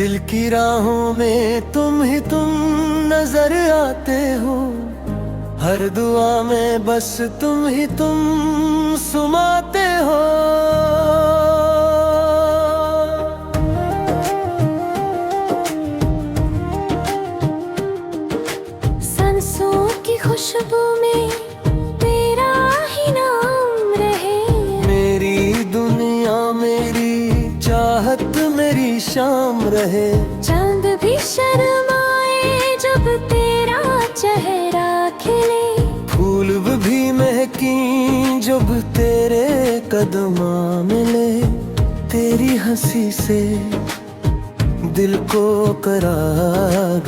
दिल की राहों में तुम ही तुम नजर आते हो, हर दुआ में बस तुम ही तुम सुमाते हो। सांसों की खुशबू में तेरा ही नाम रहे, मेरी दुनिया मेरी चाहत मेरी शाम रहे। चांद भी शर्माए जब तेरा चेहरा खिले, फूल भी महकी जब तेरे कदमा मिले। तेरी हंसी से दिल को करा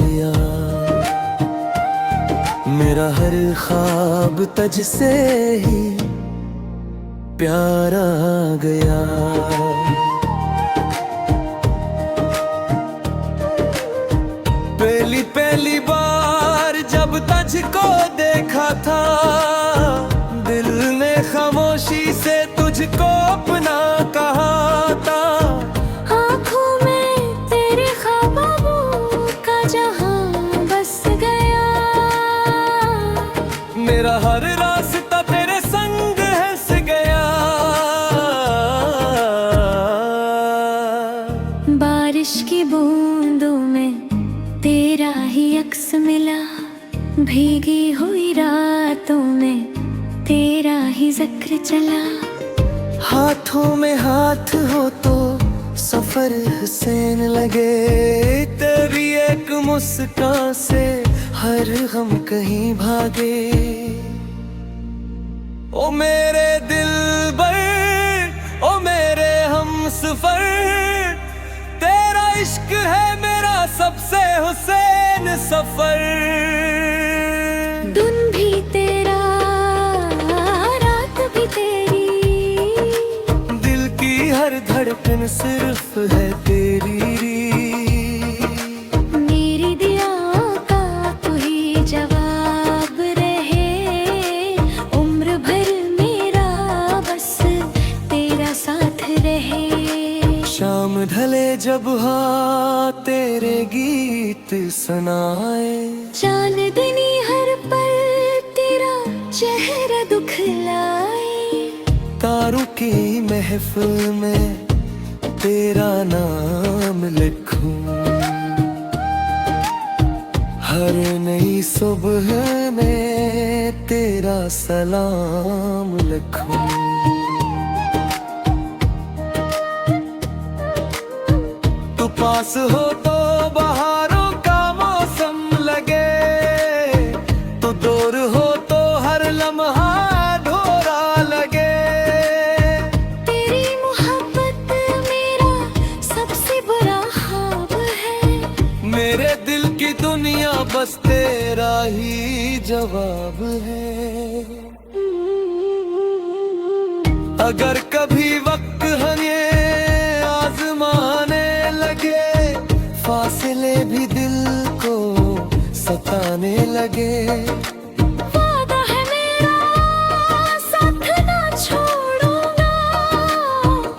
गया, मेरा हर ख्वाब तुझसे ही प्यार आ गया। पहली पहली बार जब तुझको देखा था, दिल ने खामोशी से तुझको अपना कहा था। आँखों में तेरे ख्वाबों का जहां बस गया, मेरा हर रास्ता तेरे संग हंस गया। बारिश की बूंदों में तेरा ही अक्स मिला, भीगी हुई रातों में तेरा ही जिक्र चला। हाथों में हाथ हो तो सफर हसीन लगे, तेरी एक मुस्कान से हर गम कहीं भागे। ओ मेरे दिलबर, ओ मेरे हमसफर, तेरा इश्क है मेरा सबसे हुसैन सफर। दिन भी तेरा रात भी तेरी, दिल की हर धड़कन सिर्फ है तेरी। मेरी दुआओं का तू ही जवाब रहे, उम्र भर मेरा बस तेरा साथ रहे। शाम ढले जब हाँ तेरे गीत सुनाए, चांदनी हर पल तेरा चेहरा दुखलाए। तारों की महफिल में तेरा नाम लिखूं, हर नई सुबह में तेरा सलाम लिखूं। तू पास हो तो बहारों का मौसम लगे, तो दूर हो तो हर लम्हा अधूरा लगे। तेरी मोहब्बत मेरा सबसे बड़ा ख्वाब है, मेरे दिल की दुनिया बस तेरा ही जवाब है। अगर कभी वक्त हमें आजमाने लगे, फासले भी दिल को सताने लगे। वादा है मेरा साथ ना छोड़ूंगा,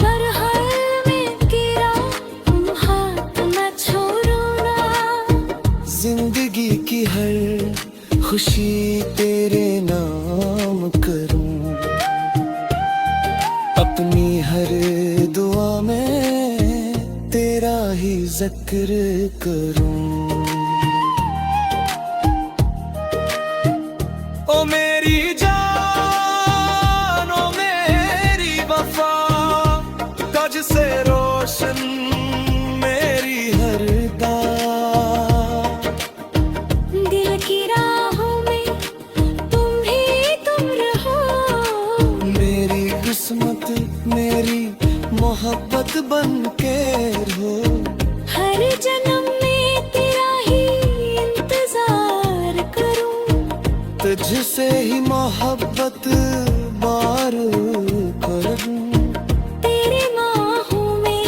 पर हर में गिरा हाथ ना छोड़ूंगा। जिंदगी की हर खुशी तेरे नाम करूं, अपनी हर दुआ में तेरा ही जिक्र करूं। ओ मेरी जान, ओ मेरी वफा, तुझ से रोशन मेरी हर दाग। दिल की राहों में तुम ही तुम रहो, मेरी किस्मत मेरी मोहब्बत बन के रहो। हर जन्म में तेरा ही इंतजार करूं, तुझसे ही मोहब्बत बार करूं। तेरे बाहों में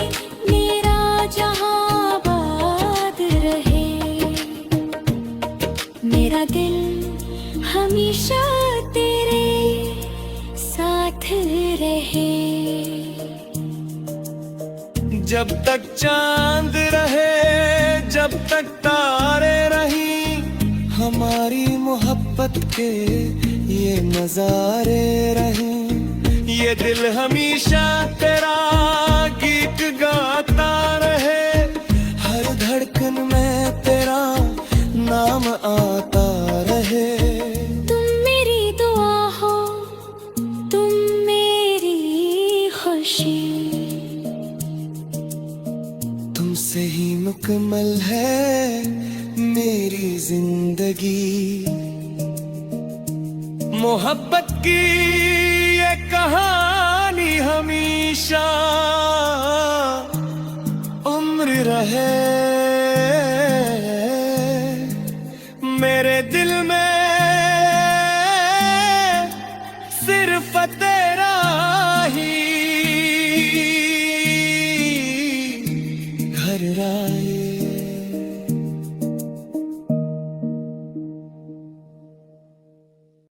मेरा जहां आबाद रहे, मेरा दिल हमेशा तेरे साथ रहे। जब तक चांद रहे, जब तक तारे रही, हमारी मोहब्बत के ये नजारे रहीं। ये दिल हमेशा तेरा गीत गाता रहे, हर धड़कन में तेरा नाम आता रहे। तुम मेरी दुआ हो, तुम मेरी खुशी, तुमसे ही मुकम्मल है मेरी जिंदगी। मोहब्बत की ये कहानी हमेशा उम्र रहे।